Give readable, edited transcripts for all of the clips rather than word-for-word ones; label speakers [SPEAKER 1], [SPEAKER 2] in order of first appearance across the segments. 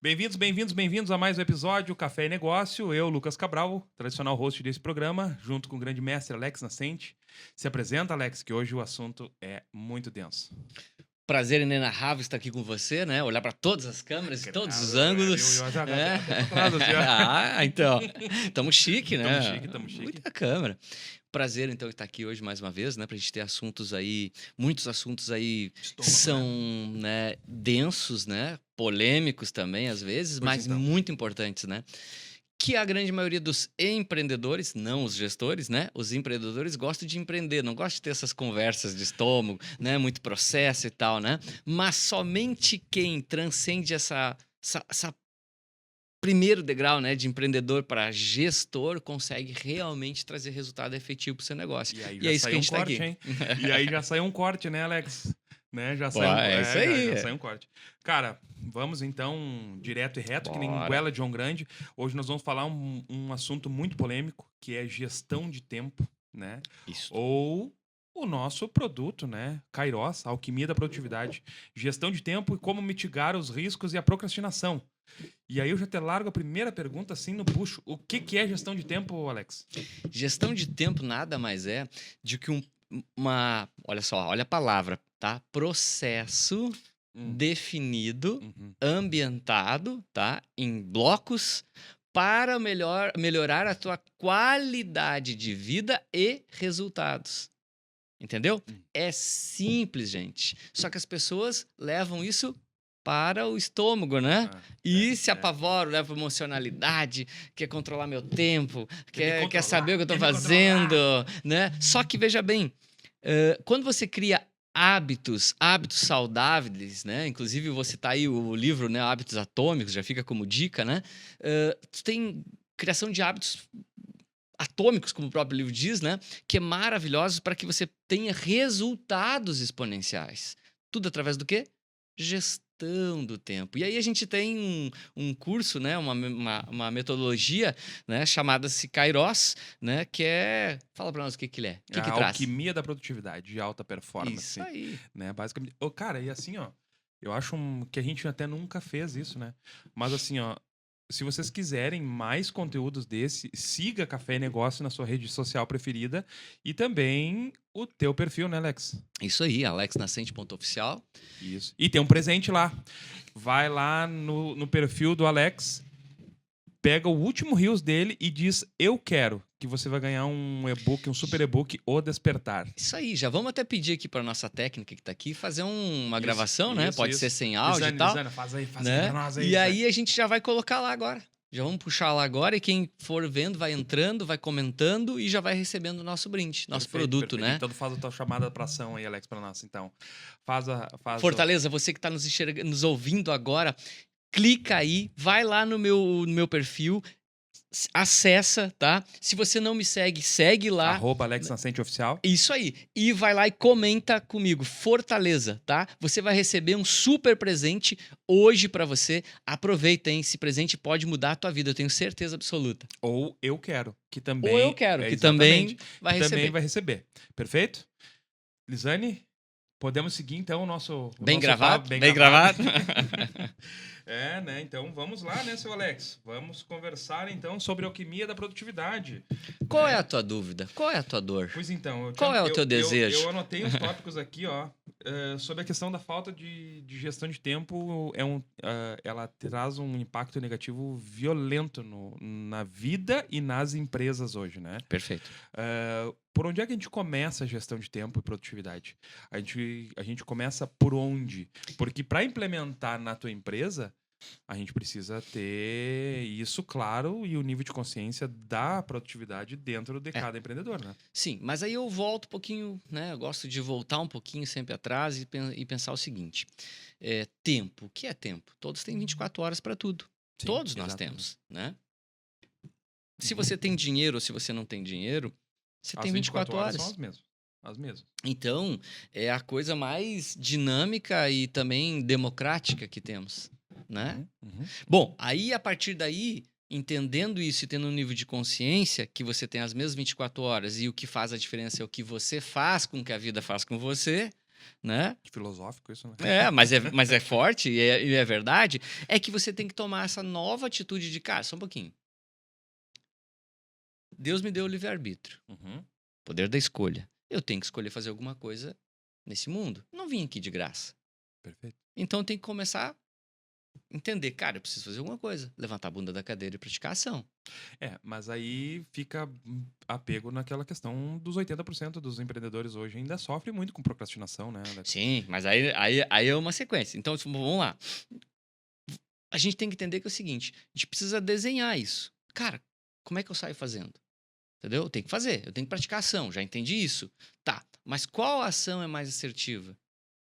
[SPEAKER 1] Bem-vindos a mais um episódio Café e Negócio. Eu, Lucas Cabral, tradicional host desse programa, junto com o grande mestre Alex Nascente. Se apresenta, Alex, que hoje o assunto é muito denso.
[SPEAKER 2] Prazer inenarrável estar aqui com você, né? Olhar para todas as câmeras, todos os
[SPEAKER 1] Eu
[SPEAKER 2] ângulos.
[SPEAKER 1] já
[SPEAKER 2] Né?
[SPEAKER 1] até pra trás, assim, ó.
[SPEAKER 2] Então, estamos chique, né?
[SPEAKER 1] Tamo chique.
[SPEAKER 2] Muita câmera. Prazer, então, estar aqui hoje mais uma vez, né? Pra gente ter assuntos aí, muitos assuntos aí que
[SPEAKER 1] Estômago,
[SPEAKER 2] são, né, densos, né? Polêmicos também, às vezes,
[SPEAKER 1] Pois
[SPEAKER 2] mas
[SPEAKER 1] então.
[SPEAKER 2] muito importantes, né? Que a grande maioria dos empreendedores, não os gestores, né? Os empreendedores gostam de empreender, não gostam de ter essas conversas de estômago, né? Muito processo e tal, né? Mas somente quem transcende essa primeiro degrau, né, de empreendedor para gestor consegue realmente trazer resultado efetivo para o seu negócio.
[SPEAKER 1] E aí
[SPEAKER 2] E
[SPEAKER 1] já
[SPEAKER 2] é isso que
[SPEAKER 1] saiu
[SPEAKER 2] a
[SPEAKER 1] um
[SPEAKER 2] gente está
[SPEAKER 1] corte,
[SPEAKER 2] aqui.
[SPEAKER 1] hein? E aí já saiu um corte, né, Alex? Né? Já
[SPEAKER 2] Pô,
[SPEAKER 1] saiu,
[SPEAKER 2] é isso aí.
[SPEAKER 1] já saiu um corte. Cara, vamos então direto e reto, que nem
[SPEAKER 2] Bora.
[SPEAKER 1] Goela John Grande. Hoje nós vamos falar um assunto muito polêmico, que é gestão de tempo, né?
[SPEAKER 2] Isso.
[SPEAKER 1] Ou o nosso produto, né? Kairos, a alquimia da produtividade. Gestão de tempo e como mitigar os riscos e a procrastinação. E aí eu já te largo a primeira pergunta assim no puxo. O que é gestão de tempo, Alex?
[SPEAKER 2] Gestão de tempo nada mais é do que uma... Olha só, olha a palavra, tá? Processo definido,
[SPEAKER 1] Uhum.
[SPEAKER 2] ambientado, tá? Em blocos para melhorar a tua qualidade de vida e resultados. Entendeu? É simples, gente. Só que as pessoas levam isso para o estômago, né? E se apavoram, levam emocionalidade, quer controlar meu tempo, quer saber o que eu tô fazendo, né? Só que veja bem, quando você cria hábitos saudáveis, né? Inclusive você tá aí o livro, né? Hábitos Atômicos, já fica como dica, né? Tu tem criação de hábitos atômicos, como o próprio livro diz, né? Que é maravilhosos para que você tenha resultados exponenciais. Tudo através do quê? Gestão do tempo. E aí a gente tem um curso, né? Uma metodologia, né? Chamada-se Kairos, né? Que é... Fala para nós o que ele é. O que
[SPEAKER 1] A
[SPEAKER 2] traz?
[SPEAKER 1] alquimia da produtividade de alta performance.
[SPEAKER 2] Isso aí.
[SPEAKER 1] Né? Basicamente. Cara, e assim, ó, eu acho que a gente até nunca fez isso, né? Mas assim, ó, se vocês quiserem mais conteúdos desse, siga Café e Negócio na sua rede social preferida e também o teu perfil, né, Alex?
[SPEAKER 2] Isso aí, alexnascente.oficial.
[SPEAKER 1] Isso. E tem um presente lá. Vai lá no perfil do Alex, pega o último Reels dele e diz eu quero, que você vai ganhar um e-book, um super e-book, O Despertar.
[SPEAKER 2] Isso aí, já vamos até pedir aqui para nossa técnica que está aqui fazer uma gravação, né?
[SPEAKER 1] Isso,
[SPEAKER 2] Pode
[SPEAKER 1] isso.
[SPEAKER 2] ser sem áudio e tal.
[SPEAKER 1] Lisana, faz aí
[SPEAKER 2] Né?
[SPEAKER 1] pra nós aí.
[SPEAKER 2] E aí a gente já vai colocar lá agora. Já vamos puxar lá agora e quem for vendo vai entrando, vai comentando e já vai recebendo o nosso brinde, nosso produto, né?
[SPEAKER 1] Então faz a tua chamada pra ação aí, Alex, pra nós, então.
[SPEAKER 2] Fortaleza, você que está nos ouvindo agora, clica aí, vai lá no meu perfil, acessa, tá? Se você não me segue, segue lá.
[SPEAKER 1] @AlexNascenteOficial.
[SPEAKER 2] Isso aí. E vai lá e comenta comigo. Fortaleza, tá? Você vai receber um super presente hoje pra você. Aproveita, hein? Esse presente pode mudar a tua vida, eu tenho certeza absoluta.
[SPEAKER 1] Ou eu quero, que também...
[SPEAKER 2] Ou eu quero, que
[SPEAKER 1] exatamente,
[SPEAKER 2] também vai receber.
[SPEAKER 1] também vai receber. Perfeito? Lisane, podemos seguir então o nosso...
[SPEAKER 2] Bem
[SPEAKER 1] nosso
[SPEAKER 2] gravado?
[SPEAKER 1] papo,
[SPEAKER 2] Bem gravado?
[SPEAKER 1] né? Então vamos lá, né, seu Alex? Vamos conversar então sobre a alquimia da produtividade.
[SPEAKER 2] Qual
[SPEAKER 1] né?
[SPEAKER 2] é a tua dúvida? Qual é a tua dor?
[SPEAKER 1] Pois então,
[SPEAKER 2] Qual é o teu desejo?
[SPEAKER 1] Eu anotei uns tópicos aqui, ó, sobre a questão da falta de gestão de tempo. Ela traz um impacto negativo violento na vida e nas empresas hoje, né?
[SPEAKER 2] Perfeito.
[SPEAKER 1] Por onde é que a gente começa a gestão de tempo e produtividade? A gente começa por onde? Porque para implementar na tua empresa, a gente precisa ter isso claro e o nível de consciência da produtividade dentro de cada empreendedor, né?
[SPEAKER 2] Sim, mas aí eu volto um pouquinho, né? Eu gosto de voltar um pouquinho sempre atrás e pensar o seguinte. Tempo. O que é tempo? Todos têm 24 horas para tudo.
[SPEAKER 1] Sim,
[SPEAKER 2] Todos nós
[SPEAKER 1] exatamente.
[SPEAKER 2] temos, né? Se você tem dinheiro ou se você não tem dinheiro, você tem 24 horas.
[SPEAKER 1] São as mesmas.
[SPEAKER 2] Então, é a coisa mais dinâmica e também democrática que temos, né?
[SPEAKER 1] Uhum.
[SPEAKER 2] Bom, aí a partir daí, entendendo isso e tendo um nível de consciência que você tem as mesmas 24 horas e o que faz a diferença é o que você faz com que a vida faz com você, né?
[SPEAKER 1] Filosófico isso, né?
[SPEAKER 2] Mas é forte e é verdade, é que você tem que tomar essa nova atitude de, cara, só um pouquinho. Deus me deu o livre-arbítrio,
[SPEAKER 1] Uhum.
[SPEAKER 2] poder da escolha. Eu tenho que escolher fazer alguma coisa nesse mundo. Não vim aqui de graça.
[SPEAKER 1] Perfeito.
[SPEAKER 2] Então eu tenho que começar a entender, cara, eu preciso fazer alguma coisa. Levantar a bunda da cadeira e praticar ação.
[SPEAKER 1] Mas aí fica apego naquela questão dos 80% dos empreendedores hoje ainda sofrem muito com procrastinação, né, Alex?
[SPEAKER 2] Sim, mas aí é uma sequência. Então, vamos lá. A gente tem que entender que é o seguinte: a gente precisa desenhar isso. Cara, como é que eu saio fazendo? Entendeu? Eu tenho que fazer, eu tenho que praticar ação, já entendi isso. Tá, mas qual ação é mais assertiva?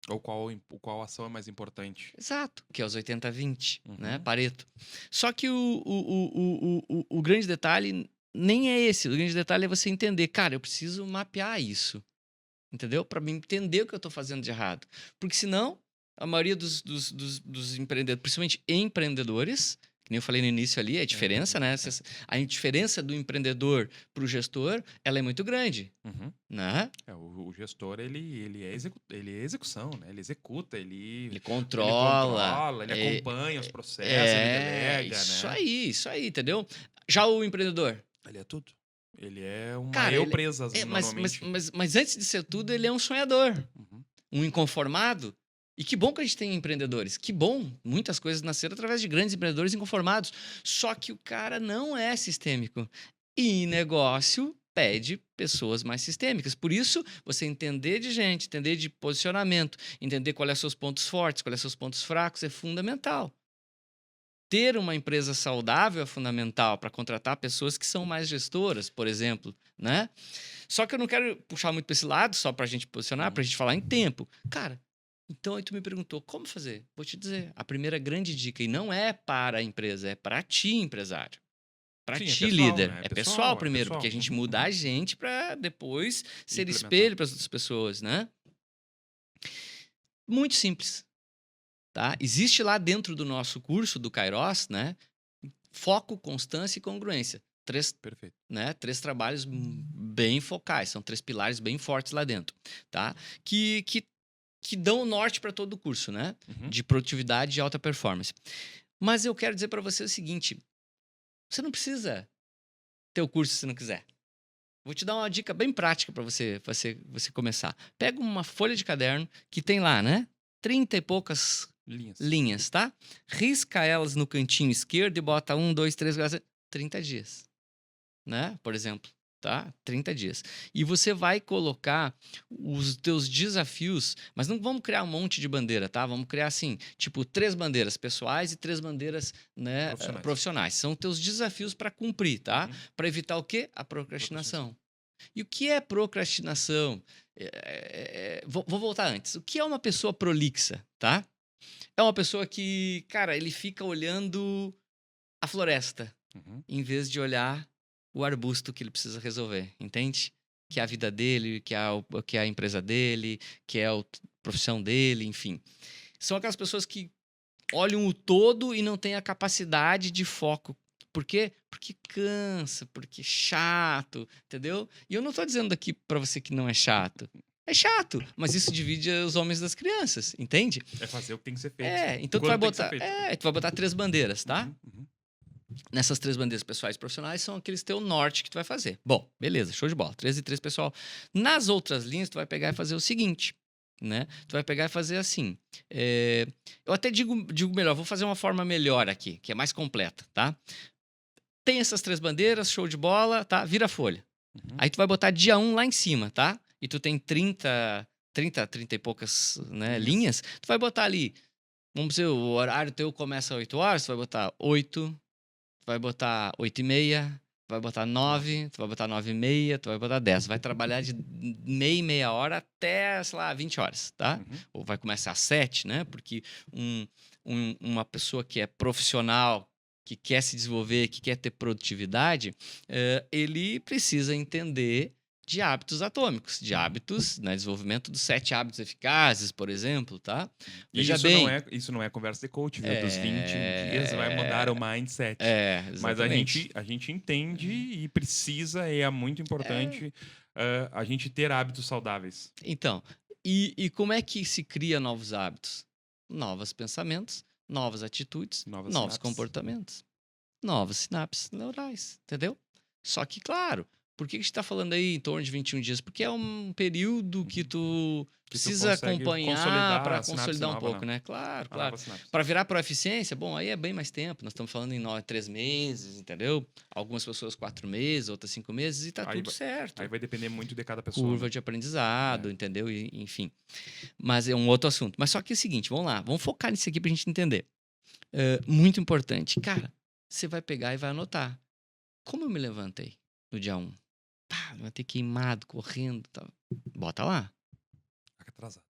[SPEAKER 1] Ou qual ação é mais importante?
[SPEAKER 2] Exato, que é os 80-20, né?
[SPEAKER 1] Uhum.
[SPEAKER 2] Pareto. Só que o grande detalhe nem é esse. O grande detalhe é você entender, cara, eu preciso mapear isso. Entendeu? Para mim entender o que eu estou fazendo de errado. Porque senão, a maioria dos empreendedores, principalmente empreendedores, que nem eu falei no início ali, a diferença, né? A diferença do empreendedor para o gestor, ela é muito grande.
[SPEAKER 1] Uhum.
[SPEAKER 2] Né?
[SPEAKER 1] O gestor, ele é execução, né? Ele executa,
[SPEAKER 2] Ele controla,
[SPEAKER 1] ele acompanha os processos, ele delega, né?
[SPEAKER 2] Isso aí, entendeu? Já o empreendedor,
[SPEAKER 1] Ele é tudo. Ele é uma
[SPEAKER 2] cara,
[SPEAKER 1] eu presa,
[SPEAKER 2] mas
[SPEAKER 1] normalmente.
[SPEAKER 2] antes de ser tudo, ele é um sonhador,
[SPEAKER 1] Uhum.
[SPEAKER 2] um inconformado. E que bom que a gente tem empreendedores. Que bom. Muitas coisas nasceram através de grandes empreendedores inconformados. Só que o cara não é sistêmico. E negócio pede pessoas mais sistêmicas. Por isso, você entender de gente, entender de posicionamento, entender quais são seus pontos fortes, quais são seus pontos fracos é fundamental. Ter uma empresa saudável é fundamental para contratar pessoas que são mais gestoras, por exemplo, né? Só que eu não quero puxar muito para esse lado, só para a gente posicionar, para a gente falar em tempo. Cara, então aí tu me perguntou como fazer. Vou te dizer, a primeira grande dica, e não é para a empresa, é para ti, empresário. Para
[SPEAKER 1] Sim,
[SPEAKER 2] ti,
[SPEAKER 1] pessoal,
[SPEAKER 2] líder.
[SPEAKER 1] né?
[SPEAKER 2] É pessoal primeiro,
[SPEAKER 1] pessoal.
[SPEAKER 2] porque a gente
[SPEAKER 1] Uhum,
[SPEAKER 2] muda
[SPEAKER 1] uhum.
[SPEAKER 2] a gente para depois ser
[SPEAKER 1] Implementar.
[SPEAKER 2] espelho para as outras pessoas, né? Muito simples. Tá? Existe lá dentro do nosso curso do Kairos, né? Foco, constância e congruência.
[SPEAKER 1] Perfeito.
[SPEAKER 2] Três trabalhos bem focais, são 3 pilares bem fortes lá dentro, tá? Que dão o norte para todo o curso, né?
[SPEAKER 1] Uhum.
[SPEAKER 2] De produtividade e alta performance. Mas eu quero dizer para você o seguinte: você não precisa ter o curso se não quiser. Vou te dar uma dica bem prática para você começar. Pega uma folha de caderno que tem lá, né? 30 e poucas linhas, tá? Risca elas no cantinho esquerdo e bota 1, 2, 3, 30 dias, né? Por exemplo, tá? 30 dias. E você vai colocar os teus desafios, mas não vamos criar um monte de bandeira, tá? Vamos criar assim, tipo 3 bandeiras pessoais e 3 bandeiras, né, profissionais. São teus desafios para cumprir, tá?
[SPEAKER 1] Uhum.
[SPEAKER 2] Para evitar o quê? A procrastinação. E o que é procrastinação? Vou voltar antes. O que é uma pessoa prolixa, tá? É uma pessoa que, cara, ele fica olhando a floresta, em vez de olhar o arbusto que ele precisa resolver, entende? Que é a vida dele, que é a empresa dele, que é a profissão dele, enfim. São aquelas pessoas que olham o todo e não têm a capacidade de foco. Por quê? Porque cansa, porque é chato, entendeu? E eu não tô dizendo aqui para você que não é chato. É chato, mas isso divide os homens das crianças, entende?
[SPEAKER 1] É fazer o que tem que ser feito.
[SPEAKER 2] Então tu vai botar 3 bandeiras, tá?
[SPEAKER 1] Uhum.
[SPEAKER 2] Nessas 3 bandeiras pessoais e profissionais são aqueles teu norte que tu vai fazer. Bom, beleza, show de bola. 3 e 3, pessoal. Nas outras linhas, tu vai pegar e fazer o seguinte, né? Tu vai pegar e fazer assim. Eu até digo melhor, vou fazer uma forma melhor aqui, que é mais completa, tá? Tem essas 3 bandeiras, show de bola, tá? Vira a folha.
[SPEAKER 1] Uhum.
[SPEAKER 2] Aí tu vai botar dia 1 lá em cima, tá? E tu tem 30 e poucas, né, linhas. Tu vai botar ali, vamos dizer, o horário teu começa às 8 horas, tu vai botar 8, tu vai botar 8h30, tu vai botar 9, tu vai botar 9h30, tu vai botar 10. Vai trabalhar de meia hora até, sei lá, 20 horas, tá?
[SPEAKER 1] Uhum.
[SPEAKER 2] Ou vai começar às 7, né? Porque uma pessoa que é profissional, que quer se desenvolver, que quer ter produtividade, ele precisa entender de hábitos atômicos, de hábitos, né, desenvolvimento dos 7 hábitos eficazes, por exemplo, tá? Veja bem.
[SPEAKER 1] Isso não é conversa de coach, viu? Dos 21 dias vai mudar o mindset. Mas a gente entende e precisa, e é muito importante a gente ter hábitos saudáveis.
[SPEAKER 2] Então, E como é que se cria novos hábitos? Novos pensamentos, novas atitudes,
[SPEAKER 1] Novas
[SPEAKER 2] novos
[SPEAKER 1] sinapses.
[SPEAKER 2] comportamentos, novas sinapses neurais, entendeu? Só que, claro, por que a gente está falando aí em torno de 21 dias? Porque é um período que tu
[SPEAKER 1] Que tu
[SPEAKER 2] precisa
[SPEAKER 1] consegue
[SPEAKER 2] acompanhar
[SPEAKER 1] consolidar
[SPEAKER 2] para
[SPEAKER 1] a sinapse
[SPEAKER 2] consolidar um
[SPEAKER 1] nova,
[SPEAKER 2] pouco,
[SPEAKER 1] né?
[SPEAKER 2] né? Claro,
[SPEAKER 1] A
[SPEAKER 2] claro.
[SPEAKER 1] nova sinapse.
[SPEAKER 2] Para virar proeficiência, bom, aí é bem mais tempo. Nós estamos falando em 3 meses, entendeu? Algumas pessoas 4 meses, outras 5 meses, e tá
[SPEAKER 1] Aí
[SPEAKER 2] tudo certo.
[SPEAKER 1] Aí vai depender muito de cada pessoa.
[SPEAKER 2] Curva
[SPEAKER 1] né?
[SPEAKER 2] de aprendizado,
[SPEAKER 1] É.
[SPEAKER 2] entendeu? E, enfim. Mas é um outro assunto. Mas só que é o seguinte, vamos lá, vamos focar nisso aqui pra gente entender. Muito importante. Cara, você vai pegar e vai anotar. Como eu me levantei no dia 1? Pá, levantei queimado, correndo. Tá. Bota lá.
[SPEAKER 1] Atrasado.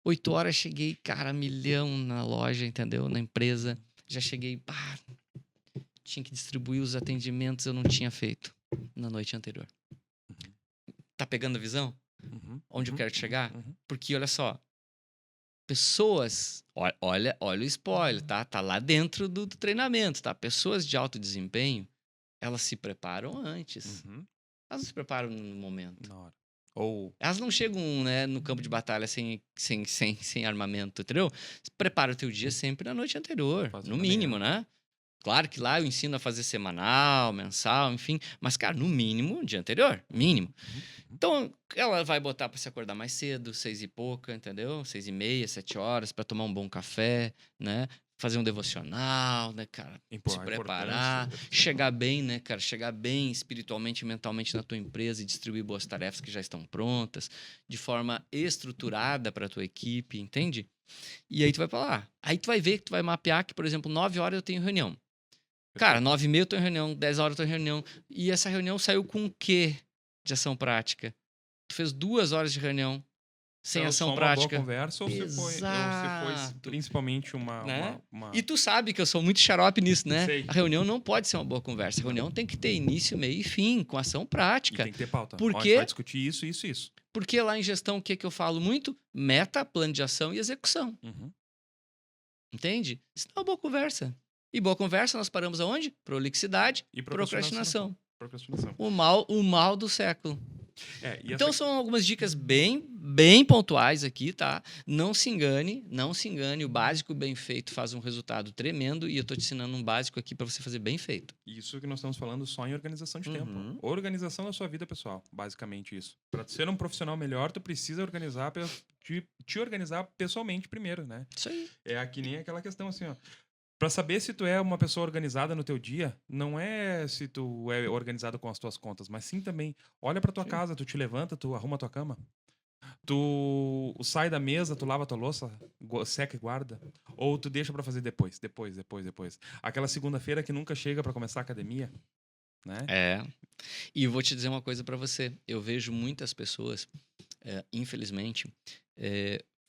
[SPEAKER 2] 8 horas cheguei, cara, milhão na loja, entendeu? Na empresa. Já cheguei, pá, tinha que distribuir os atendimentos, eu não tinha feito na noite anterior. Tá pegando a visão?
[SPEAKER 1] Uhum.
[SPEAKER 2] Onde eu quero chegar?
[SPEAKER 1] Uhum.
[SPEAKER 2] Porque, olha só, pessoas, olha o spoiler, tá? Tá lá dentro do treinamento, tá? Pessoas de alto desempenho, elas se preparam antes.
[SPEAKER 1] Uhum.
[SPEAKER 2] Elas não se preparam no momento.
[SPEAKER 1] Na hora. Ou
[SPEAKER 2] Elas não chegam, né, no campo de batalha sem armamento, entendeu? Prepara o teu dia sempre na noite anterior,
[SPEAKER 1] Faz
[SPEAKER 2] no
[SPEAKER 1] uma
[SPEAKER 2] mínimo,
[SPEAKER 1] manhã.
[SPEAKER 2] né? Claro que lá eu ensino a fazer semanal, mensal, enfim. Mas, cara, no mínimo, dia anterior. Mínimo. Então, ela vai botar pra se acordar mais cedo, 6 e pouca, entendeu? 6:30, 7 horas, pra tomar um bom café, né? Fazer um devocional, né, cara? Se preparar, chegar bem, né, cara? Chegar bem espiritualmente e mentalmente na tua empresa e distribuir boas tarefas que já estão prontas, de forma estruturada pra tua equipe, entende? E aí tu vai pra lá. Aí tu vai ver que tu vai mapear que, por exemplo, 9 horas eu tenho reunião. Cara, 9:30 eu tô em reunião, 10 horas eu tô em reunião. E essa reunião saiu com o quê de ação prática? Tu fez 2 horas de reunião sem ação prática.
[SPEAKER 1] Uma boa conversa ou se foi principalmente uma,
[SPEAKER 2] né?
[SPEAKER 1] uma...
[SPEAKER 2] E tu sabe que eu sou muito xarope nisso, né?
[SPEAKER 1] Sei.
[SPEAKER 2] A reunião não pode ser uma boa conversa. A reunião tem que ter início, meio e fim, com ação prática.
[SPEAKER 1] E tem que ter pauta.
[SPEAKER 2] Por
[SPEAKER 1] Ó, a
[SPEAKER 2] quê?
[SPEAKER 1] gente vai discutir isso, isso e isso.
[SPEAKER 2] Porque lá em gestão, o que eu falo muito? Meta, plano de ação e execução.
[SPEAKER 1] Uhum.
[SPEAKER 2] Entende? Isso não é uma boa conversa. E boa conversa nós paramos aonde? Prolixidade
[SPEAKER 1] E
[SPEAKER 2] procrastinação.
[SPEAKER 1] Procrastinação.
[SPEAKER 2] O mal do século.
[SPEAKER 1] E
[SPEAKER 2] Então
[SPEAKER 1] essa...
[SPEAKER 2] são algumas dicas bem pontuais aqui, tá? Não se engane. O básico bem feito faz um resultado tremendo e eu tô te ensinando um básico aqui para você fazer bem feito.
[SPEAKER 1] Isso que nós estamos falando só em organização de
[SPEAKER 2] Uhum.
[SPEAKER 1] tempo. Organização da sua vida pessoal, basicamente isso. Para ser um profissional melhor, tu precisa organizar, te organizar pessoalmente primeiro, né?
[SPEAKER 2] Isso aí.
[SPEAKER 1] É que nem aquela questão assim, ó. Pra saber se tu é uma pessoa organizada no teu dia, não é se tu é organizado com as tuas contas, mas sim também, olha pra tua casa, tu te levanta, tu arruma a tua cama, tu sai da mesa, tu lava a tua louça, seca e guarda, ou tu deixa pra fazer depois. Aquela segunda-feira que nunca chega pra começar a academia, né?
[SPEAKER 2] E eu vou te dizer uma coisa pra você. Eu vejo muitas pessoas, infelizmente,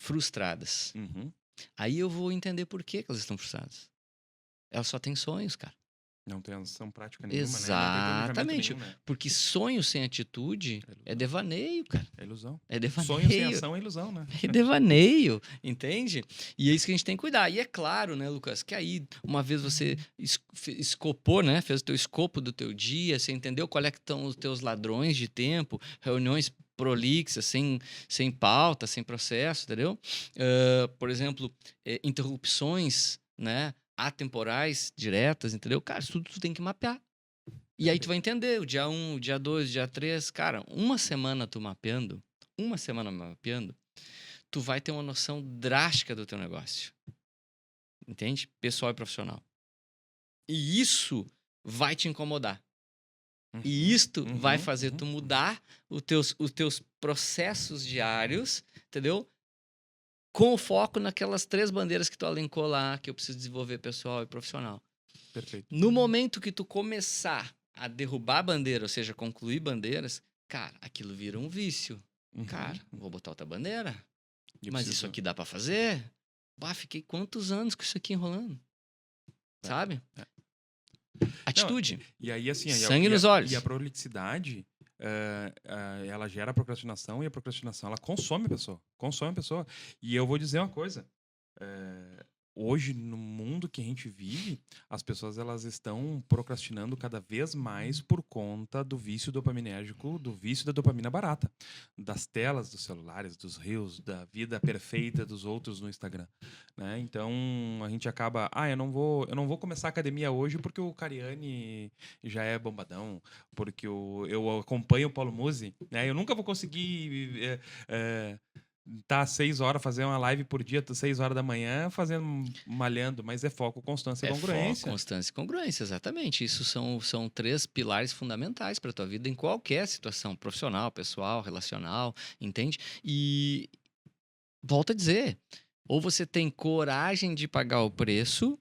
[SPEAKER 2] frustradas.
[SPEAKER 1] Uhum.
[SPEAKER 2] Aí eu vou entender por que elas estão frustradas. Elas só têm sonhos, cara.
[SPEAKER 1] Não tem ação prática nenhuma,
[SPEAKER 2] Exatamente.
[SPEAKER 1] né? Nenhum, né?
[SPEAKER 2] Porque sonho sem atitude é devaneio, cara.
[SPEAKER 1] É ilusão.
[SPEAKER 2] É devaneio.
[SPEAKER 1] Sonho sem ação é ilusão, né?
[SPEAKER 2] É devaneio, entende? E é isso que a gente tem que cuidar. E é claro, né, Lucas, que aí, uma vez você escopou, né? Fez o teu escopo do teu dia, você entendeu qual é que estão os teus ladrões de tempo, reuniões prolixas, sem pauta, sem processo, entendeu? Por exemplo, interrupções, né? Atemporais, diretas, entendeu? Cara, isso tudo tu tem que mapear. E aí tu vai entender, o dia 1, o dia 2, o dia 3, cara, uma semana mapeando, tu vai ter uma noção drástica do teu negócio. Entende? Pessoal e profissional. E isso vai te incomodar. E isto vai fazer tu mudar os teus processos diários, entendeu? Com o foco naquelas 3 bandeiras que tu elencou lá, que eu preciso desenvolver pessoal e profissional.
[SPEAKER 1] Perfeito.
[SPEAKER 2] No momento que tu começar a derrubar bandeira, ou seja, concluir bandeiras, cara, aquilo vira um vício. Cara, vou botar outra bandeira. Mas isso aqui dá pra fazer? Bah, fiquei quantos anos com isso aqui enrolando? Sabe? Atitude.
[SPEAKER 1] Não, e aí, assim...
[SPEAKER 2] Sangue nos olhos.
[SPEAKER 1] E a prolixidade... ela gera procrastinação e a procrastinação ela consome a pessoa. E eu vou dizer uma coisa: hoje no mundo mundo que a gente vive, as pessoas elas estão procrastinando cada vez mais por conta do vício dopaminérgico, do vício da dopamina barata, das telas dos celulares, dos reels, da vida perfeita dos outros no Instagram, né? Então a gente acaba, eu não vou começar a academia hoje porque o Cariani já é bombadão, porque eu acompanho o Paulo Musi, né? Eu nunca vou conseguir tá 6 horas, fazer uma live por dia, 6 horas da manhã, malhando, mas é foco, constância e congruência.
[SPEAKER 2] Foco, constância e congruência, exatamente. Isso são 3 pilares fundamentais para tua vida em qualquer situação, profissional, pessoal, relacional, entende? E volto a dizer, ou você tem coragem de pagar o preço,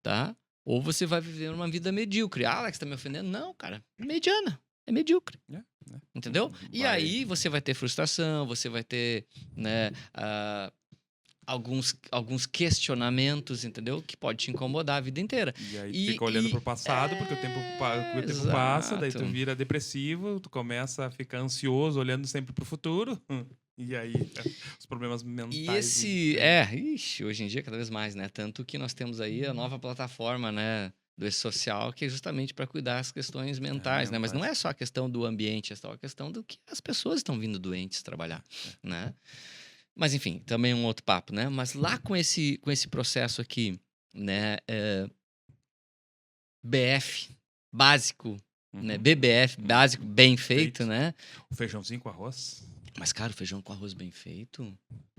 [SPEAKER 2] tá? Ou você vai viver uma vida medíocre. Ah, Alex, tá me ofendendo? Não, cara, mediana. É medíocre. Entendeu? E aí você vai ter frustração, você vai ter, né, alguns questionamentos, entendeu? Que pode te incomodar a vida inteira.
[SPEAKER 1] E aí tu fica olhando pro passado, porque o tempo passa, daí tu vira depressivo, tu começa a ficar ansioso, olhando sempre pro futuro. E aí, os problemas mentais.
[SPEAKER 2] Hoje em dia cada vez mais, né? Tanto que nós temos aí a nova plataforma, né? Do E-Social, que é justamente para cuidar das questões mentais, né? Mas não é só a questão do ambiente, é só a questão do que as pessoas estão vindo doentes trabalhar, né? Mas, enfim, também é um outro papo, né? Mas lá com esse processo aqui, né? BF, básico, né? BBF, básico, bem feito, né?
[SPEAKER 1] O feijãozinho com arroz.
[SPEAKER 2] Mas, cara, o feijão com arroz bem feito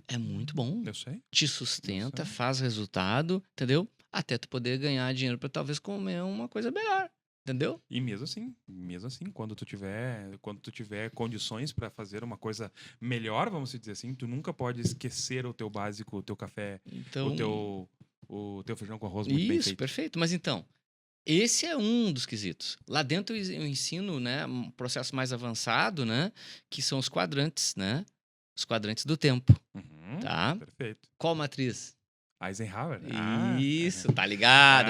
[SPEAKER 2] é muito bom.
[SPEAKER 1] Eu sei.
[SPEAKER 2] Te sustenta, faz resultado, entendeu? Até tu poder ganhar dinheiro para talvez comer uma coisa melhor, entendeu?
[SPEAKER 1] E mesmo assim, quando tu tiver condições para fazer uma coisa melhor, vamos dizer assim, tu nunca pode esquecer o teu básico, o teu café,
[SPEAKER 2] então,
[SPEAKER 1] o teu feijão com arroz muito bem feito.
[SPEAKER 2] Isso, perfeito. Mas então, esse é um dos quesitos. Lá dentro eu ensino, né, um processo mais avançado, né, que são os quadrantes, né? Os quadrantes do tempo, tá?
[SPEAKER 1] Perfeito.
[SPEAKER 2] Qual matriz?
[SPEAKER 1] Eisenhower.
[SPEAKER 2] Isso, tá ligado,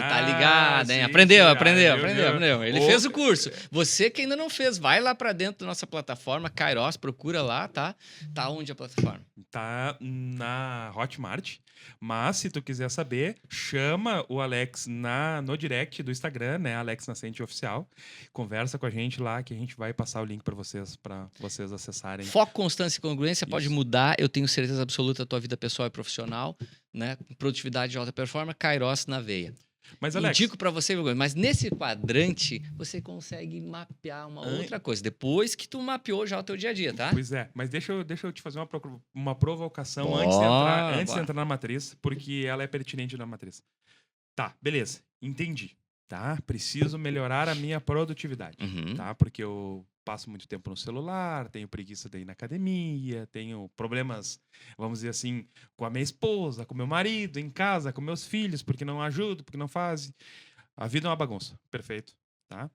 [SPEAKER 2] hein?
[SPEAKER 1] Sim,
[SPEAKER 2] Aprendeu.
[SPEAKER 1] viu?
[SPEAKER 2] Ele fez o curso. Você que ainda não fez, vai lá pra dentro da nossa plataforma, Kairos, procura lá, tá? Tá onde a plataforma?
[SPEAKER 1] Tá na Hotmart, mas se tu quiser saber, chama o Alex no direct do Instagram, né? Alex Nascente Oficial. Conversa com a gente lá que a gente vai passar o link para vocês acessarem.
[SPEAKER 2] Foco, constância e congruência pode mudar, eu tenho certeza absoluta, a tua vida pessoal e profissional, né? Produtividade de alta performance, Kairos na veia.
[SPEAKER 1] Mas, Alex,
[SPEAKER 2] indico para você, mas nesse quadrante você consegue mapear uma outra coisa, depois que tu mapeou já o teu dia a dia, tá?
[SPEAKER 1] Pois é, mas deixa eu te fazer uma provocação antes de entrar na matriz, porque ela é pertinente na matriz. Tá, beleza, entendi, tá? Preciso melhorar a minha produtividade, tá? Porque eu passo muito tempo no celular, tenho preguiça de ir na academia, tenho problemas, vamos dizer assim, com a minha esposa, com meu marido, em casa, com meus filhos, porque não ajudo, porque não fazem. A vida é uma bagunça, perfeito, tá?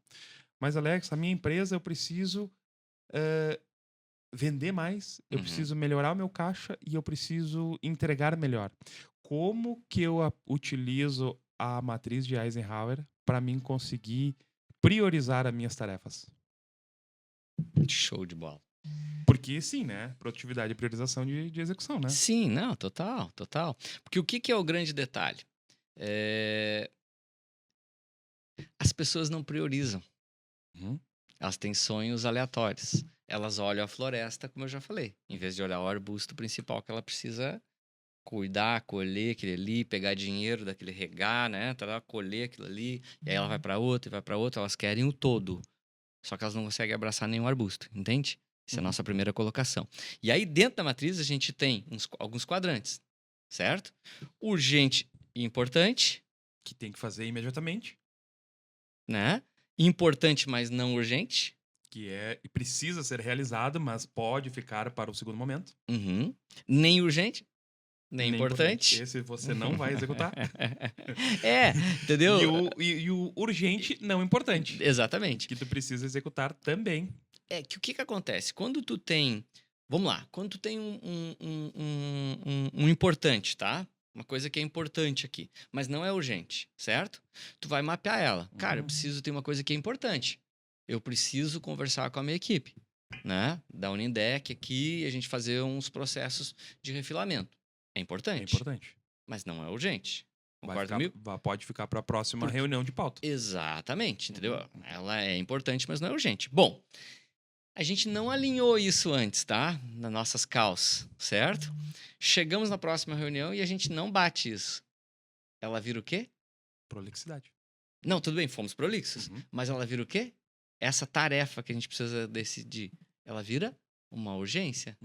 [SPEAKER 1] Mas, Alex, a minha empresa eu preciso vender mais, eu preciso melhorar o meu caixa e eu preciso entregar melhor. Como que eu utilizo a matriz de Eisenhower para mim conseguir priorizar as minhas tarefas?
[SPEAKER 2] Show de bola.
[SPEAKER 1] Porque sim, né? Produtividade e priorização de execução, né?
[SPEAKER 2] Sim, não, total. Porque o que é o grande detalhe? As pessoas não priorizam. Elas têm sonhos aleatórios. Elas olham a floresta, como eu já falei, em vez de olhar o arbusto principal que ela precisa cuidar, colher aquele ali, pegar dinheiro daquele regar, né? Colher aquilo ali, e aí ela vai para outro, elas querem o todo. Só que elas não conseguem abraçar nenhum arbusto, entende? Essa é a nossa primeira colocação. E aí, dentro da matriz, a gente tem alguns quadrantes, certo? Urgente e importante.
[SPEAKER 1] Que tem que fazer imediatamente.
[SPEAKER 2] Né? Importante, mas não urgente.
[SPEAKER 1] Que precisa ser realizado, mas pode ficar para o segundo momento.
[SPEAKER 2] Nem urgente, nem importante.
[SPEAKER 1] Esse você não vai executar.
[SPEAKER 2] Entendeu?
[SPEAKER 1] E o urgente, não importante.
[SPEAKER 2] Exatamente.
[SPEAKER 1] Que tu precisa executar também.
[SPEAKER 2] Que o que acontece? Quando tu tem... Vamos lá. Quando tu tem um importante, tá? Uma coisa que é importante aqui, mas não é urgente, certo? Tu vai mapear ela. Cara, eu preciso ter uma coisa que é importante. Eu preciso conversar com a minha equipe, né? Da Unindec aqui, a gente fazer uns processos de refilamento. É importante.
[SPEAKER 1] É importante.
[SPEAKER 2] Mas não é urgente. Concorda comigo?
[SPEAKER 1] Pode ficar para a próxima reunião de pauta.
[SPEAKER 2] Exatamente, entendeu? Ela é importante, mas não é urgente. Bom, a gente não alinhou isso antes, tá? Nas nossas calls, certo? Chegamos na próxima reunião e a gente não bate isso. Ela vira o quê?
[SPEAKER 1] Prolixidade.
[SPEAKER 2] Não, tudo bem, fomos prolixos. Mas ela vira o quê? Essa tarefa que a gente precisa decidir, ela vira uma urgência.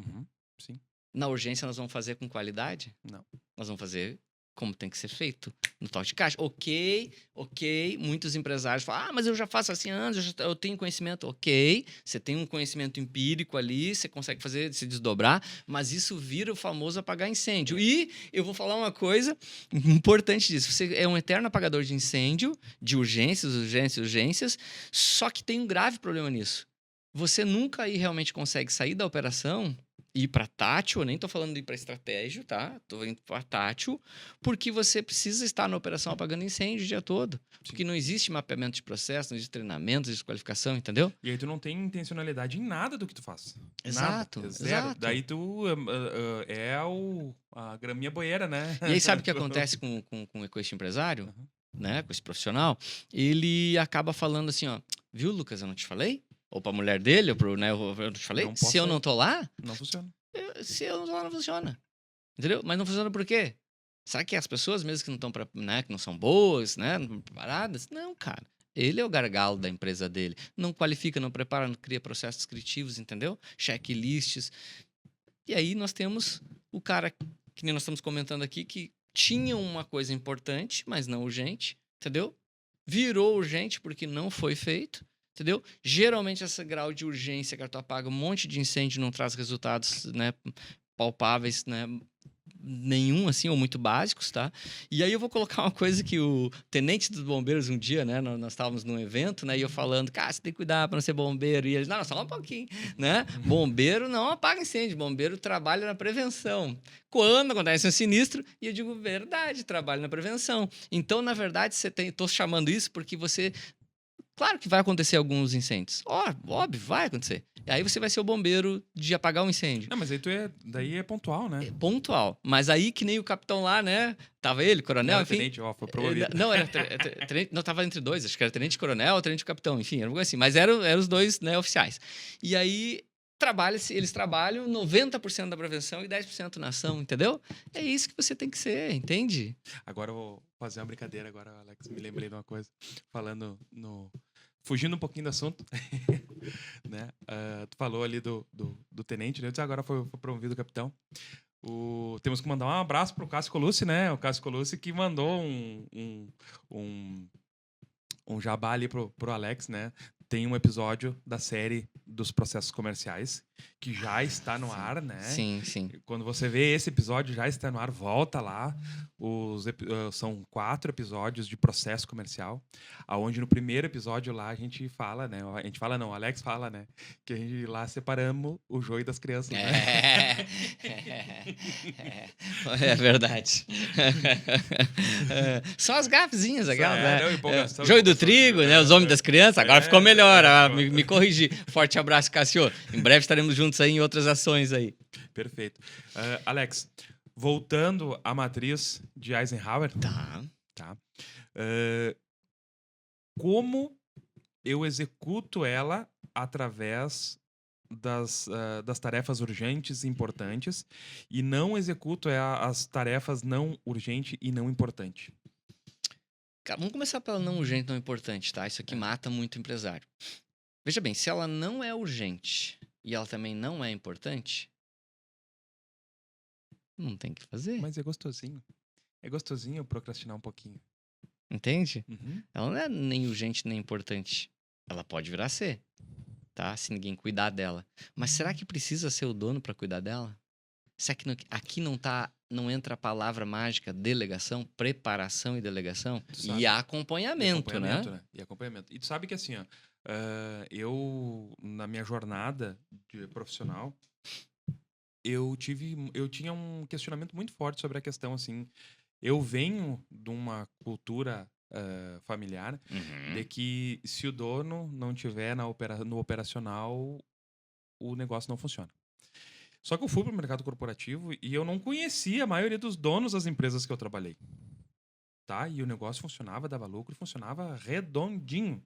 [SPEAKER 1] Sim.
[SPEAKER 2] Na urgência, nós vamos fazer com qualidade?
[SPEAKER 1] Não.
[SPEAKER 2] Nós vamos fazer como tem que ser feito, no toque de caixa. Ok. Muitos empresários falam, mas eu já faço assim antes, eu tenho conhecimento. Ok, você tem um conhecimento empírico ali, você consegue fazer, se desdobrar, mas isso vira o famoso apagar incêndio. E eu vou falar uma coisa importante disso. Você é um eterno apagador de incêndio, de urgências, só que tem um grave problema nisso. Você nunca aí realmente consegue sair da operação ir para tátil, eu nem estou falando de ir para estratégia, tá? Estou indo para tátil, porque você precisa estar na operação apagando incêndio o dia todo. Porque não existe mapeamento de processo, não existe treinamento, não existe qualificação, entendeu?
[SPEAKER 1] E aí tu não tem intencionalidade em nada do que tu faz.
[SPEAKER 2] Exato,
[SPEAKER 1] nada. Zero.
[SPEAKER 2] exato.
[SPEAKER 1] Daí tu é a graminha boiera, né?
[SPEAKER 2] E aí sabe o que acontece com esse empresário, né? Com esse profissional? Ele acaba falando assim, ó, viu, Lucas, eu não te falei? Ou pra mulher dele, ou pro, né, eu não te falei? Se eu não tô lá...
[SPEAKER 1] Não funciona.
[SPEAKER 2] Se eu não tô lá, não funciona. Entendeu? Mas não funciona por quê? Será que as pessoas mesmo que não estão, né, que não são boas, né, não preparadas? Não, cara. Ele é o gargalo da empresa dele. Não qualifica, não prepara, não cria processos descritivos, entendeu? Checklists. E aí nós temos o cara, que nem nós estamos comentando aqui, que tinha uma coisa importante, mas não urgente, entendeu? Virou urgente porque não foi feito. Entendeu? Geralmente, esse grau de urgência que tu apaga um monte de incêndio não traz resultados, né, palpáveis, né, nenhum, assim, ou muito básicos, tá? E aí eu vou colocar uma coisa que o tenente dos bombeiros um dia, né, nós estávamos num evento, né, e eu falando, cara, você tem que cuidar para não ser bombeiro. E eles, não, só um pouquinho, né? Bombeiro não apaga incêndio, bombeiro trabalha na prevenção. Quando acontece um sinistro, e eu digo, verdade, trabalho na prevenção. Então, na verdade, tô chamando isso porque você... Claro que vai acontecer alguns incêndios. Óbvio, vai acontecer. E aí você vai ser o bombeiro de apagar um incêndio.
[SPEAKER 1] Não, mas aí daí é pontual, né?
[SPEAKER 2] É pontual. Mas aí que nem o capitão lá, né? Tava ele, coronel,
[SPEAKER 1] era
[SPEAKER 2] enfim.
[SPEAKER 1] Tenente, foi promovido.
[SPEAKER 2] Não, era tenente, não, tava entre dois. Acho que era tenente-coronel ou tenente-capitão. Enfim, era algo assim. Mas eram os dois, né, oficiais. E aí eles trabalham 90% da prevenção e 10% na ação, entendeu? É isso que você tem que ser, entende?
[SPEAKER 1] Agora eu vou fazer uma brincadeira agora, Alex. Me lembrei de uma coisa. Falando fugindo um pouquinho do assunto, né? Tu falou ali do tenente, né? Eu disse, agora foi promovido capitão. Temos que mandar um abraço pro Cássio Colucci, né? O Cássio Colucci que mandou um jabá ali pro Alex, né? Tem um episódio da série dos processos comerciais que já está no ar, né?
[SPEAKER 2] Sim, sim.
[SPEAKER 1] Quando você vê esse episódio, já está no ar, volta lá. São 4 episódios de processo comercial, aonde no primeiro episódio lá a gente fala, né? A gente fala não, o Alex fala, né? Que a gente lá separamos o joio das crianças. Né?
[SPEAKER 2] É verdade. São as gafezinhas, aquelas, né? Joio do trigo, né? Os homens das crianças, agora ficou melhor. Me corrigi. Forte abraço, Cássio. Em breve estaremos juntos aí em outras ações aí.
[SPEAKER 1] Perfeito. Alex, voltando à matriz de Eisenhower. Tá. Como eu executo ela através das tarefas urgentes e importantes e não executo as tarefas não urgente e não importante?
[SPEAKER 2] Vamos começar pela não urgente, não importante, tá? Isso aqui mata muito empresário. Veja bem, se ela não é urgente e ela também não é importante, não tem o que fazer.
[SPEAKER 1] Mas é gostosinho. É gostosinho procrastinar um pouquinho.
[SPEAKER 2] Entende? Ela não é nem urgente nem importante. Ela pode vir a ser, tá? Se ninguém cuidar dela. Mas será que precisa ser o dono para cuidar dela? Será que aqui não entra a palavra mágica delegação, preparação e delegação? E acompanhamento, né?
[SPEAKER 1] E acompanhamento. E tu sabe que assim, ó, eu, na minha jornada de profissional, eu tinha um questionamento muito forte sobre a questão, assim, eu venho de uma cultura familiar de que se o dono não tiver no operacional, o negócio não funciona. Só que eu fui para o mercado corporativo e eu não conhecia a maioria dos donos das empresas que eu trabalhei. tá? E o negócio funcionava, dava lucro, funcionava redondinho.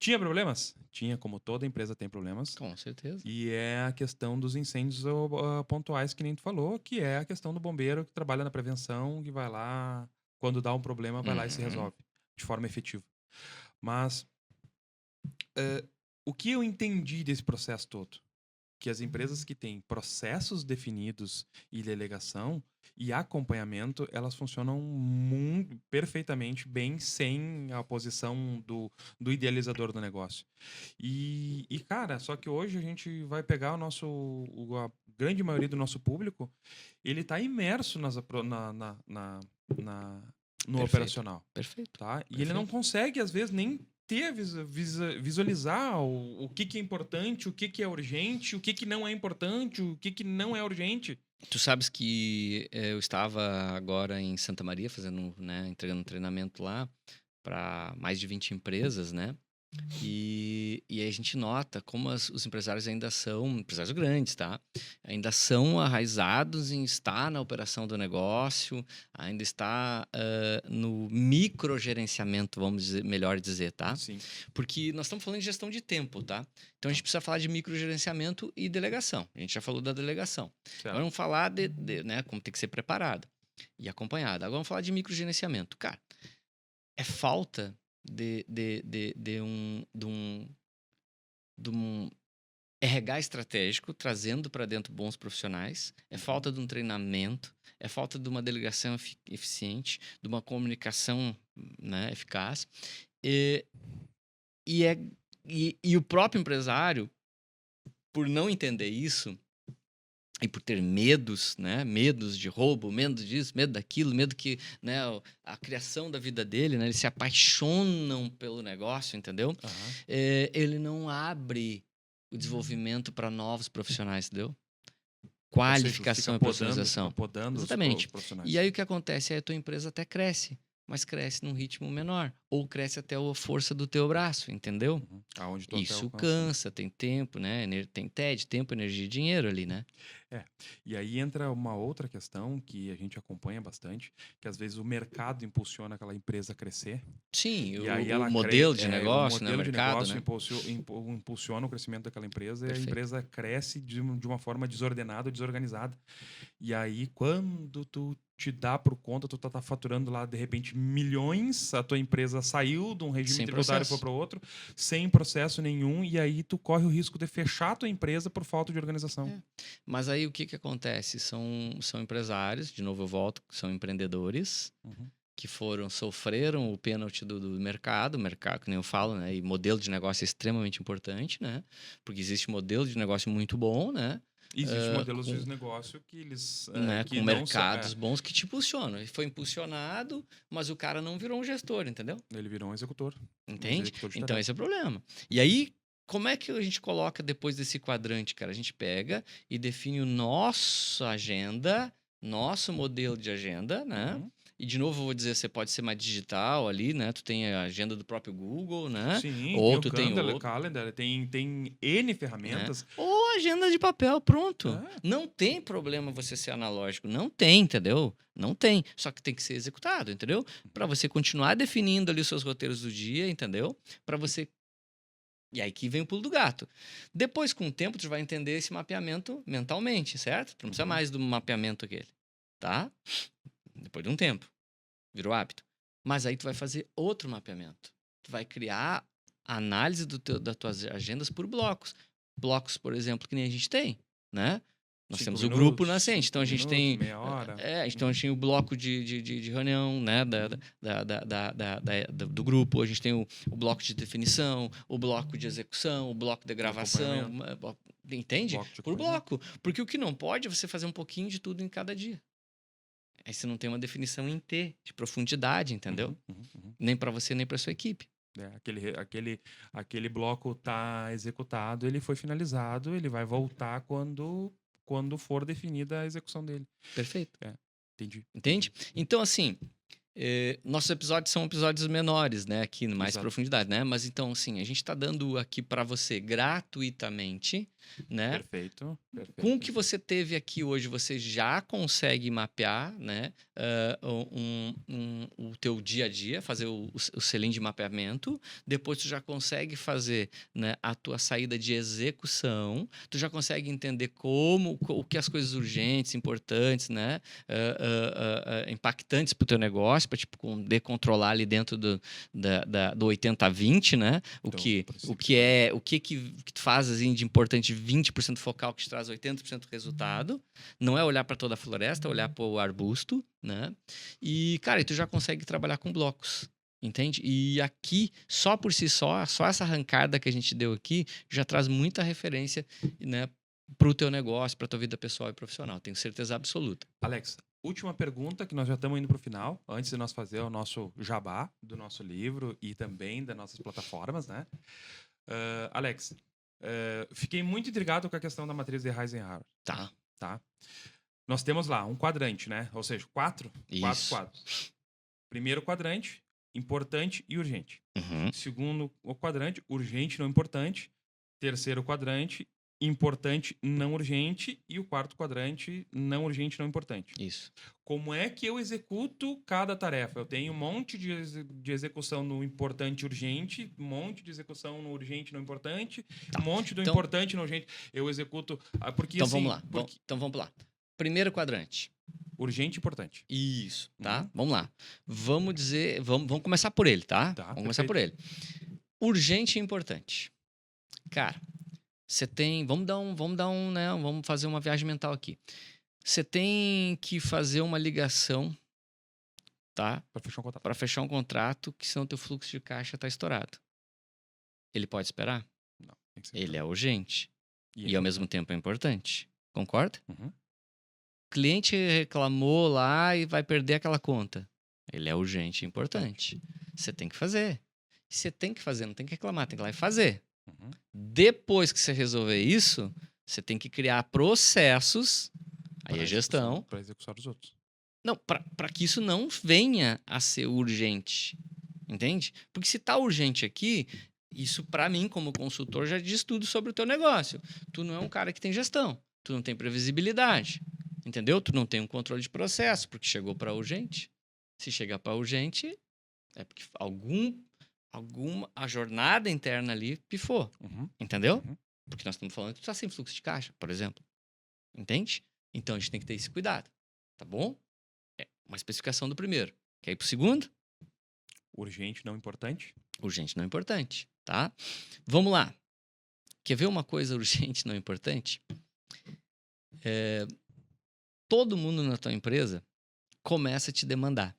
[SPEAKER 1] Tinha problemas? Tinha, como toda empresa tem problemas.
[SPEAKER 2] Com certeza.
[SPEAKER 1] E é a questão dos incêndios pontuais, que nem tu falou, que é a questão do bombeiro que trabalha na prevenção, que vai lá, quando dá um problema, vai lá e se
[SPEAKER 2] Uhum.
[SPEAKER 1] resolve de forma efetiva. Mas o que eu entendi desse processo todo? Que as empresas que têm processos definidos e delegação e acompanhamento, elas funcionam perfeitamente bem sem a posição do idealizador do negócio. Cara, só que hoje a gente vai pegar a grande maioria do nosso público, ele está imerso no
[SPEAKER 2] Perfeito.
[SPEAKER 1] operacional.
[SPEAKER 2] Perfeito.
[SPEAKER 1] Tá? E ele não consegue, às vezes, nem visualizar o que é importante, o que é urgente, o que não é importante, o que não é urgente.
[SPEAKER 2] Tu sabes que eu estava agora em Santa Maria fazendo, né, entregando um treinamento lá para mais de 20 empresas, né? E aí a gente nota como os empresários ainda são, empresários grandes, tá? Ainda são arraizados em estar na operação do negócio, ainda está no microgerenciamento, vamos dizer, melhor dizer, tá?
[SPEAKER 1] Sim.
[SPEAKER 2] Porque nós estamos falando de gestão de tempo, tá? Então a gente precisa falar de microgerenciamento e delegação. A gente já falou da delegação.
[SPEAKER 1] Certo.
[SPEAKER 2] Agora vamos falar né, como tem que ser preparada e acompanhada. Agora vamos falar de microgerenciamento. Cara, é falta de um RH estratégico, trazendo para dentro bons profissionais, é falta de um treinamento, é falta de uma delegação eficiente, de uma comunicação, né, eficaz, e o próprio empresário, por não entender isso, e por ter medos, né? Medos de roubo, medo disso, medo daquilo, medo que, né, a criação da vida dele, né? Eles se apaixonam pelo negócio, entendeu?
[SPEAKER 1] Uhum.
[SPEAKER 2] Ele não abre o desenvolvimento para novos profissionais, entendeu? Qualificação e profissionalização.
[SPEAKER 1] Podando
[SPEAKER 2] exatamente.
[SPEAKER 1] Os profissionais.
[SPEAKER 2] E aí o que acontece? Aí a tua empresa até cresce, mas cresce num ritmo menor. Ou cresce até a força do teu braço, entendeu?
[SPEAKER 1] Aonde tu
[SPEAKER 2] Isso
[SPEAKER 1] até
[SPEAKER 2] cansa, tem tempo, né? Tem TED, tempo, energia e dinheiro ali, né?
[SPEAKER 1] E aí entra uma outra questão que a gente acompanha bastante, que às vezes o mercado impulsiona aquela empresa a crescer.
[SPEAKER 2] Sim,
[SPEAKER 1] E aí
[SPEAKER 2] o modelo de negócio,
[SPEAKER 1] o modelo
[SPEAKER 2] né?
[SPEAKER 1] de
[SPEAKER 2] Mercado,
[SPEAKER 1] negócio
[SPEAKER 2] né?
[SPEAKER 1] impulsiona o crescimento daquela empresa.
[SPEAKER 2] Perfeito.
[SPEAKER 1] E a empresa cresce de uma forma desordenada, desorganizada. E aí, quando tu te dá por conta, tu tá faturando lá, de repente, milhões, a tua empresa saiu de um regime
[SPEAKER 2] Sem
[SPEAKER 1] tributário e foi
[SPEAKER 2] processo.
[SPEAKER 1] para outro, sem processo nenhum, e aí tu corre o risco de fechar a tua empresa por falta de organização.
[SPEAKER 2] Mas aí o que acontece? São empresários, de novo eu volto, são empreendedores, que sofreram o pênalti do mercado, que nem eu falo, né? E modelo de negócio é extremamente importante, né? Porque existe modelo de negócio muito bom, né?
[SPEAKER 1] Existem modelos de negócio que eles...
[SPEAKER 2] né,
[SPEAKER 1] que
[SPEAKER 2] com
[SPEAKER 1] não
[SPEAKER 2] mercados bons que te impulsionam. Ele foi impulsionado, mas o cara não virou um gestor, entendeu?
[SPEAKER 1] Ele virou um executor.
[SPEAKER 2] Entende?
[SPEAKER 1] Executor de
[SPEAKER 2] Então
[SPEAKER 1] tarefa.
[SPEAKER 2] esse é o problema. E aí, como é que a gente coloca depois desse quadrante, cara? A gente pega e define o nosso agenda, nosso modelo de agenda, né? E, de novo, eu vou dizer, você pode ser mais digital ali, né? Tu tem a agenda do próprio Google, né?
[SPEAKER 1] Sim,
[SPEAKER 2] ou
[SPEAKER 1] tem
[SPEAKER 2] tu tem
[SPEAKER 1] o Calendar, tem N ferramentas.
[SPEAKER 2] né? Ou agenda de papel, pronto.
[SPEAKER 1] É.
[SPEAKER 2] Não tem problema você ser analógico. Não tem, entendeu? Não tem. Só que tem que ser executado, entendeu? Para você continuar definindo ali os seus roteiros do dia, entendeu? Para você... E aí que vem o pulo do gato. Depois, com o tempo, tu vai entender esse mapeamento mentalmente, certo? Tu não precisa mais do mapeamento aquele, tá? Depois de um tempo. Virou hábito. Mas aí tu vai fazer outro mapeamento. Tu vai criar a análise das tuas agendas por blocos. Blocos, por exemplo, que nem a gente tem, né? Nós temos o grupo nascente. Então a gente tem...
[SPEAKER 1] meia hora.
[SPEAKER 2] Então a gente tem o bloco de reunião, né? Do grupo. A gente tem o bloco de definição, o bloco de execução, o bloco de gravação. Entende? Por bloco. Porque o que não pode é você fazer um pouquinho de tudo em cada dia. Aí você não tem uma definição em T, de profundidade, entendeu? Nem para você, nem para sua equipe.
[SPEAKER 1] Aquele bloco tá executado, ele foi finalizado, ele vai voltar quando for definida a execução dele.
[SPEAKER 2] Perfeito.
[SPEAKER 1] Entendi.
[SPEAKER 2] Entende? Então, assim, nossos episódios são episódios menores, né? Aqui, mais profundidade, né? Mas, então, assim, a gente está dando aqui para você gratuitamente né?
[SPEAKER 1] Perfeito.
[SPEAKER 2] Com o que você teve aqui hoje, você já consegue mapear, né, o teu dia a dia, fazer o selim de mapeamento. Depois tu já consegue fazer, né, a tua saída de execução. Tu já consegue entender o que as coisas urgentes, importantes, né, impactantes para o teu negócio, para tipo, poder controlar ali dentro do 80-20, né?
[SPEAKER 1] Então,
[SPEAKER 2] O que tu faz assim, de importante 20% focal que te traz 80% do resultado. Não é olhar para toda a floresta, é olhar para o arbusto, né? E, cara, e tu já consegue trabalhar com blocos, entende? E aqui, só por si só essa arrancada que a gente deu aqui já traz muita referência, né, para o teu negócio, para tua vida pessoal e profissional. Tenho certeza absoluta.
[SPEAKER 1] Alex, última pergunta, que nós já estamos indo para o final, antes de nós fazer o nosso jabá do nosso livro e também das nossas plataformas, né? Alex, fiquei muito intrigado com a questão da matriz de Eisenhower. Tá? Nós temos lá um quadrante, né? Ou seja, quatro quadros. Primeiro quadrante, importante e urgente.
[SPEAKER 2] Uhum.
[SPEAKER 1] Segundo o quadrante, urgente, não importante. Terceiro quadrante, importante, não urgente. E o quarto quadrante, não urgente, não importante.
[SPEAKER 2] Isso.
[SPEAKER 1] Como é que eu executo cada tarefa? Eu tenho um monte de execução no importante e urgente, um monte de execução no urgente e no importante, um monte do importante e no urgente. Eu executo... Porque,
[SPEAKER 2] então,
[SPEAKER 1] assim,
[SPEAKER 2] vamos lá. Então, vamos lá. Primeiro quadrante.
[SPEAKER 1] Urgente e importante.
[SPEAKER 2] Isso, tá? Vamos lá. Vamos começar por ele, tá? Vamos começar por ele. Urgente e importante. Cara, você tem... Vamos fazer uma viagem mental aqui. Você tem que fazer uma ligação, tá? Para fechar um contrato, que senão teu fluxo de caixa tá estourado. Ele pode esperar?
[SPEAKER 1] Não. Tem que ser
[SPEAKER 2] ele é urgente. E ao
[SPEAKER 1] é
[SPEAKER 2] mesmo tempo é importante. Concorda?
[SPEAKER 1] Uhum.
[SPEAKER 2] Cliente reclamou lá e vai perder aquela conta. Ele é urgente e importante. Você tem que fazer. Você tem que fazer, não tem que reclamar, tem que ir lá e fazer.
[SPEAKER 1] Uhum.
[SPEAKER 2] Depois que você resolver isso, você tem que criar processos. Aí é gestão.
[SPEAKER 1] Para executar os outros.
[SPEAKER 2] Não, para que isso não venha a ser urgente. Entende? Porque se tá urgente aqui, isso para mim, como consultor, já diz tudo sobre o teu negócio. Tu não é um cara que tem gestão. Tu não tem previsibilidade. Entendeu? Tu não tem um controle de processo, porque chegou para urgente. Se chegar para urgente, é porque a jornada interna ali pifou.
[SPEAKER 1] Uhum.
[SPEAKER 2] Entendeu? Uhum. Porque nós estamos falando que tu tá sem fluxo de caixa, por exemplo. Entende? Então a gente tem que ter esse cuidado. Tá bom? É uma especificação do primeiro. Quer ir pro segundo?
[SPEAKER 1] Urgente, não importante.
[SPEAKER 2] Urgente, não importante. Tá? Vamos lá. Quer ver uma coisa urgente, não importante? Todo mundo na tua empresa começa a te demandar.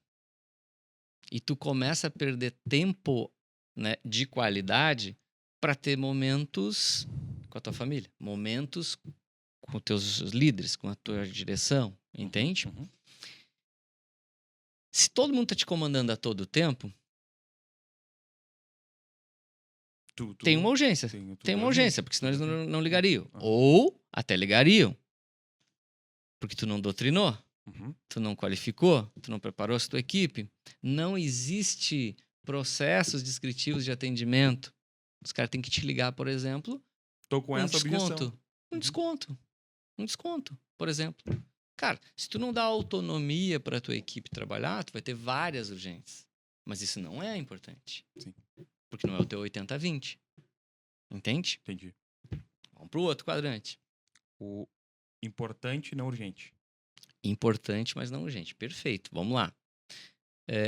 [SPEAKER 2] E tu começa a perder tempo, né, de qualidade para ter momentos com a tua família, momentos com teus líderes, com a tua direção, entende?
[SPEAKER 1] Uhum.
[SPEAKER 2] Se todo mundo tá te comandando a todo tempo, tem uma urgência. Tem uma urgência, porque senão eles não ligariam.
[SPEAKER 1] Uhum.
[SPEAKER 2] Ou até ligariam. Porque tu não doutrinou,
[SPEAKER 1] uhum.
[SPEAKER 2] Tu não qualificou, tu não preparou a tua equipe. Não existe processos descritivos de atendimento. Os caras têm que te ligar, por exemplo,
[SPEAKER 1] Tô com essa objeção.
[SPEAKER 2] Um desconto, por exemplo. Cara, se tu não dá autonomia para a tua equipe trabalhar, tu vai ter várias urgências. Mas isso não é importante.
[SPEAKER 1] Sim.
[SPEAKER 2] Porque não é o teu 80-20. Entende?
[SPEAKER 1] Entendi.
[SPEAKER 2] Vamos pro outro quadrante.
[SPEAKER 1] O importante, não urgente.
[SPEAKER 2] Importante, mas não urgente. Perfeito. Vamos lá.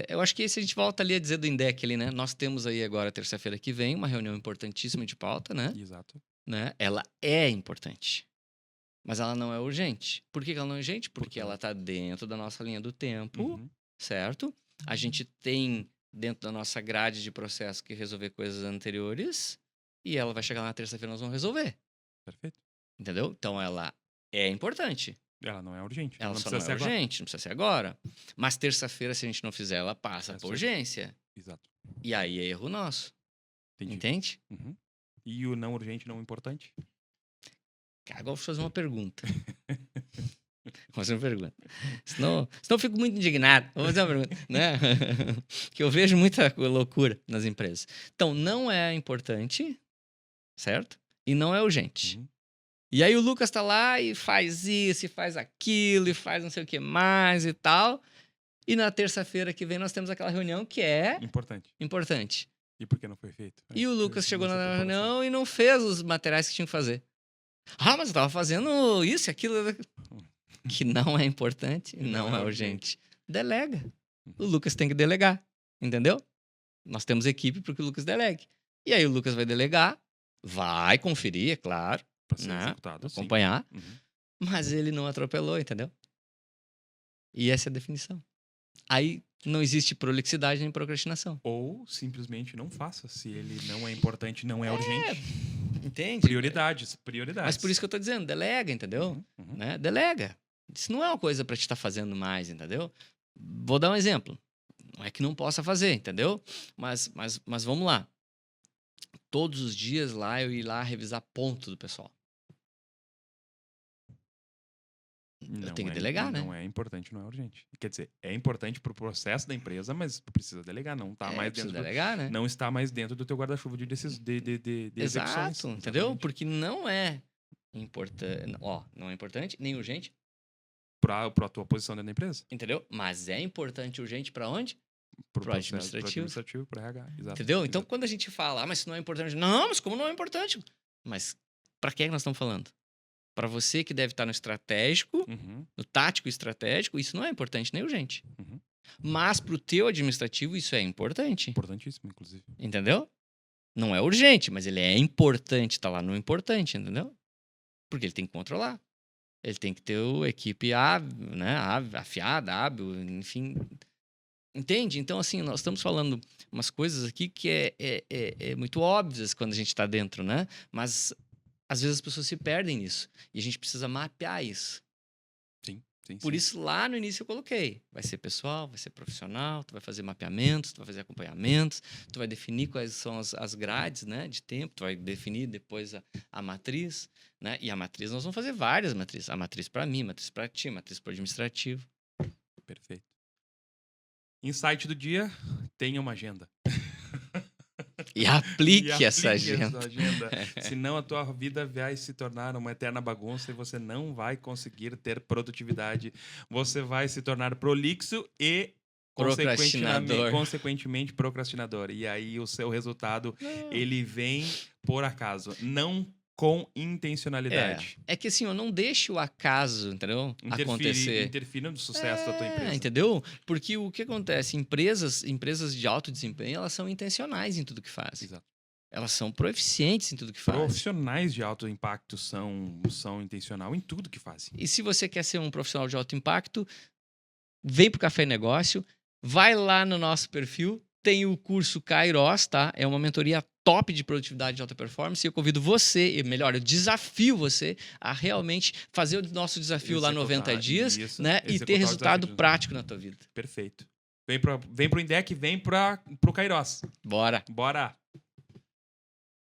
[SPEAKER 2] Eu acho que esse a gente volta ali a dizer do INDEC ali, né? Nós temos aí agora, terça-feira que vem, uma reunião importantíssima de pauta, né?
[SPEAKER 1] Exato.
[SPEAKER 2] Né? Ela é importante. Mas ela não é urgente. Por que ela não é urgente? Porque ela está dentro da nossa linha do tempo, certo? A gente tem dentro da nossa grade de processo que resolver coisas anteriores e ela vai chegar lá na terça-feira e nós vamos resolver.
[SPEAKER 1] Perfeito.
[SPEAKER 2] Entendeu? Então ela é importante.
[SPEAKER 1] Ela não é urgente.
[SPEAKER 2] Ela só não é urgente, não precisa ser agora. Mas terça-feira, se a gente não fizer, ela passa por urgência.
[SPEAKER 1] Exato.
[SPEAKER 2] E aí é erro nosso.
[SPEAKER 1] Entendi.
[SPEAKER 2] Entende?
[SPEAKER 1] Uhum. E o não urgente, não importante?
[SPEAKER 2] Cara, agora eu vou fazer uma pergunta. Vou fazer uma pergunta. Senão eu fico muito indignado. Vou fazer uma pergunta. Né? Que eu vejo muita loucura nas empresas. Então, não é importante, certo? E não é urgente. E aí o Lucas tá lá e faz isso, e faz aquilo, e faz não sei o que mais e tal. E na terça-feira que vem nós temos aquela reunião que é
[SPEAKER 1] Importante.
[SPEAKER 2] importante.
[SPEAKER 1] E por que não foi feito?
[SPEAKER 2] E o Lucas chegou na
[SPEAKER 1] Essa preparação.
[SPEAKER 2] reunião e não fez os materiais que tinha que fazer. Ah, mas eu tava fazendo isso e aquilo. Que não é importante, não é urgente. Delega. O Lucas tem que delegar, entendeu? Nós temos equipe para que o Lucas delegue. E aí o Lucas vai delegar, vai conferir, é claro,
[SPEAKER 1] Pra ser
[SPEAKER 2] né?
[SPEAKER 1] executado, sim.
[SPEAKER 2] Acompanhar,
[SPEAKER 1] Uhum.
[SPEAKER 2] mas ele não atropelou, entendeu? E essa é a definição. Aí não existe prolixidade nem procrastinação.
[SPEAKER 1] Ou simplesmente não faça. Se ele não é importante, não é urgente.
[SPEAKER 2] Entende?
[SPEAKER 1] Prioridades.
[SPEAKER 2] Mas por isso que eu tô dizendo, delega, entendeu?
[SPEAKER 1] Uhum, uhum.
[SPEAKER 2] Né? Delega. Isso não é uma coisa para te estar fazendo mais, entendeu? Vou dar um exemplo. Não é que não possa fazer, entendeu? Mas vamos lá. Todos os dias lá eu ir lá revisar ponto do pessoal. Eu tenho que delegar, né?
[SPEAKER 1] Não é importante, não é urgente. Quer dizer, é importante pro processo da empresa, mas precisa delegar. Não tá mais
[SPEAKER 2] Preciso
[SPEAKER 1] dentro
[SPEAKER 2] delegar, né?
[SPEAKER 1] não está mais dentro do teu guarda-chuva de execuções.
[SPEAKER 2] Exato, entendeu?
[SPEAKER 1] Exatamente.
[SPEAKER 2] Porque não é importante, não é importante nem urgente,
[SPEAKER 1] Pra tua posição dentro da empresa.
[SPEAKER 2] entendeu? Mas é importante e urgente para onde?
[SPEAKER 1] Pro
[SPEAKER 2] Pro
[SPEAKER 1] processo,
[SPEAKER 2] administrativo.
[SPEAKER 1] pro RH. Exato.
[SPEAKER 2] Entendeu? Então,
[SPEAKER 1] exato.
[SPEAKER 2] quando a gente fala, mas isso não é importante. Não, mas como não é importante? Mas para que nós estamos falando? Para você que deve estar no estratégico,
[SPEAKER 1] Uhum,
[SPEAKER 2] no tático e estratégico, isso não é importante nem urgente.
[SPEAKER 1] uhum.
[SPEAKER 2] Mas pro teu administrativo, isso é importante.
[SPEAKER 1] Importantíssimo, inclusive.
[SPEAKER 2] Entendeu? Não é urgente, mas ele é importante. Tá lá no importante, entendeu? Porque ele tem que controlar. Ele tem que ter a equipe afiada, hábil, enfim. Entende? Então, assim, nós estamos falando umas coisas aqui que é muito óbvias quando a gente está dentro, né? Mas, às vezes, as pessoas se perdem nisso. E a gente precisa mapear isso.
[SPEAKER 1] Sim, sim.
[SPEAKER 2] Por
[SPEAKER 1] sim.
[SPEAKER 2] isso, lá no início eu coloquei. Vai ser pessoal, vai ser profissional, tu vai fazer mapeamentos, tu vai fazer acompanhamentos, tu vai definir quais são as grades, né, de tempo, tu vai definir depois a matriz, né? E a matriz, nós vamos fazer várias matrizes. A matriz para mim, matriz para ti, matriz para o administrativo.
[SPEAKER 1] Perfeito. Insight do dia, tenha uma agenda.
[SPEAKER 2] E aplique,
[SPEAKER 1] E
[SPEAKER 2] essa
[SPEAKER 1] aplique
[SPEAKER 2] agenda.
[SPEAKER 1] essa agenda. Senão a tua vida vai se tornar uma eterna bagunça e você não vai conseguir ter produtividade. Você vai se tornar prolixo e
[SPEAKER 2] Procrastinador.
[SPEAKER 1] consequentemente procrastinador. E aí o seu resultado, ele vem por acaso, não com intencionalidade.
[SPEAKER 2] É que assim, eu não deixo o acaso, entendeu? Acontecer.
[SPEAKER 1] Interfira no sucesso da tua empresa.
[SPEAKER 2] Entendeu? Porque o que acontece? Empresas de alto desempenho, elas são intencionais em tudo que fazem.
[SPEAKER 1] Exato.
[SPEAKER 2] Elas são proficientes em tudo que fazem.
[SPEAKER 1] Profissionais de alto impacto são intencional em tudo que fazem.
[SPEAKER 2] E se você quer ser um profissional de alto impacto, vem pro Café Negócio, vai lá no nosso perfil, tem o curso Kairos, tá? É uma mentoria top de produtividade de alta performance e eu convido você, melhor, eu desafio você a realmente fazer o nosso desafio lá 90 dias,
[SPEAKER 1] isso,
[SPEAKER 2] né? E
[SPEAKER 1] executar
[SPEAKER 2] ter
[SPEAKER 1] o
[SPEAKER 2] resultado
[SPEAKER 1] desafio.
[SPEAKER 2] prático na tua vida.
[SPEAKER 1] Perfeito. Vem pro INDEC, vem pro Kairos.
[SPEAKER 2] Bora!
[SPEAKER 1] Bora!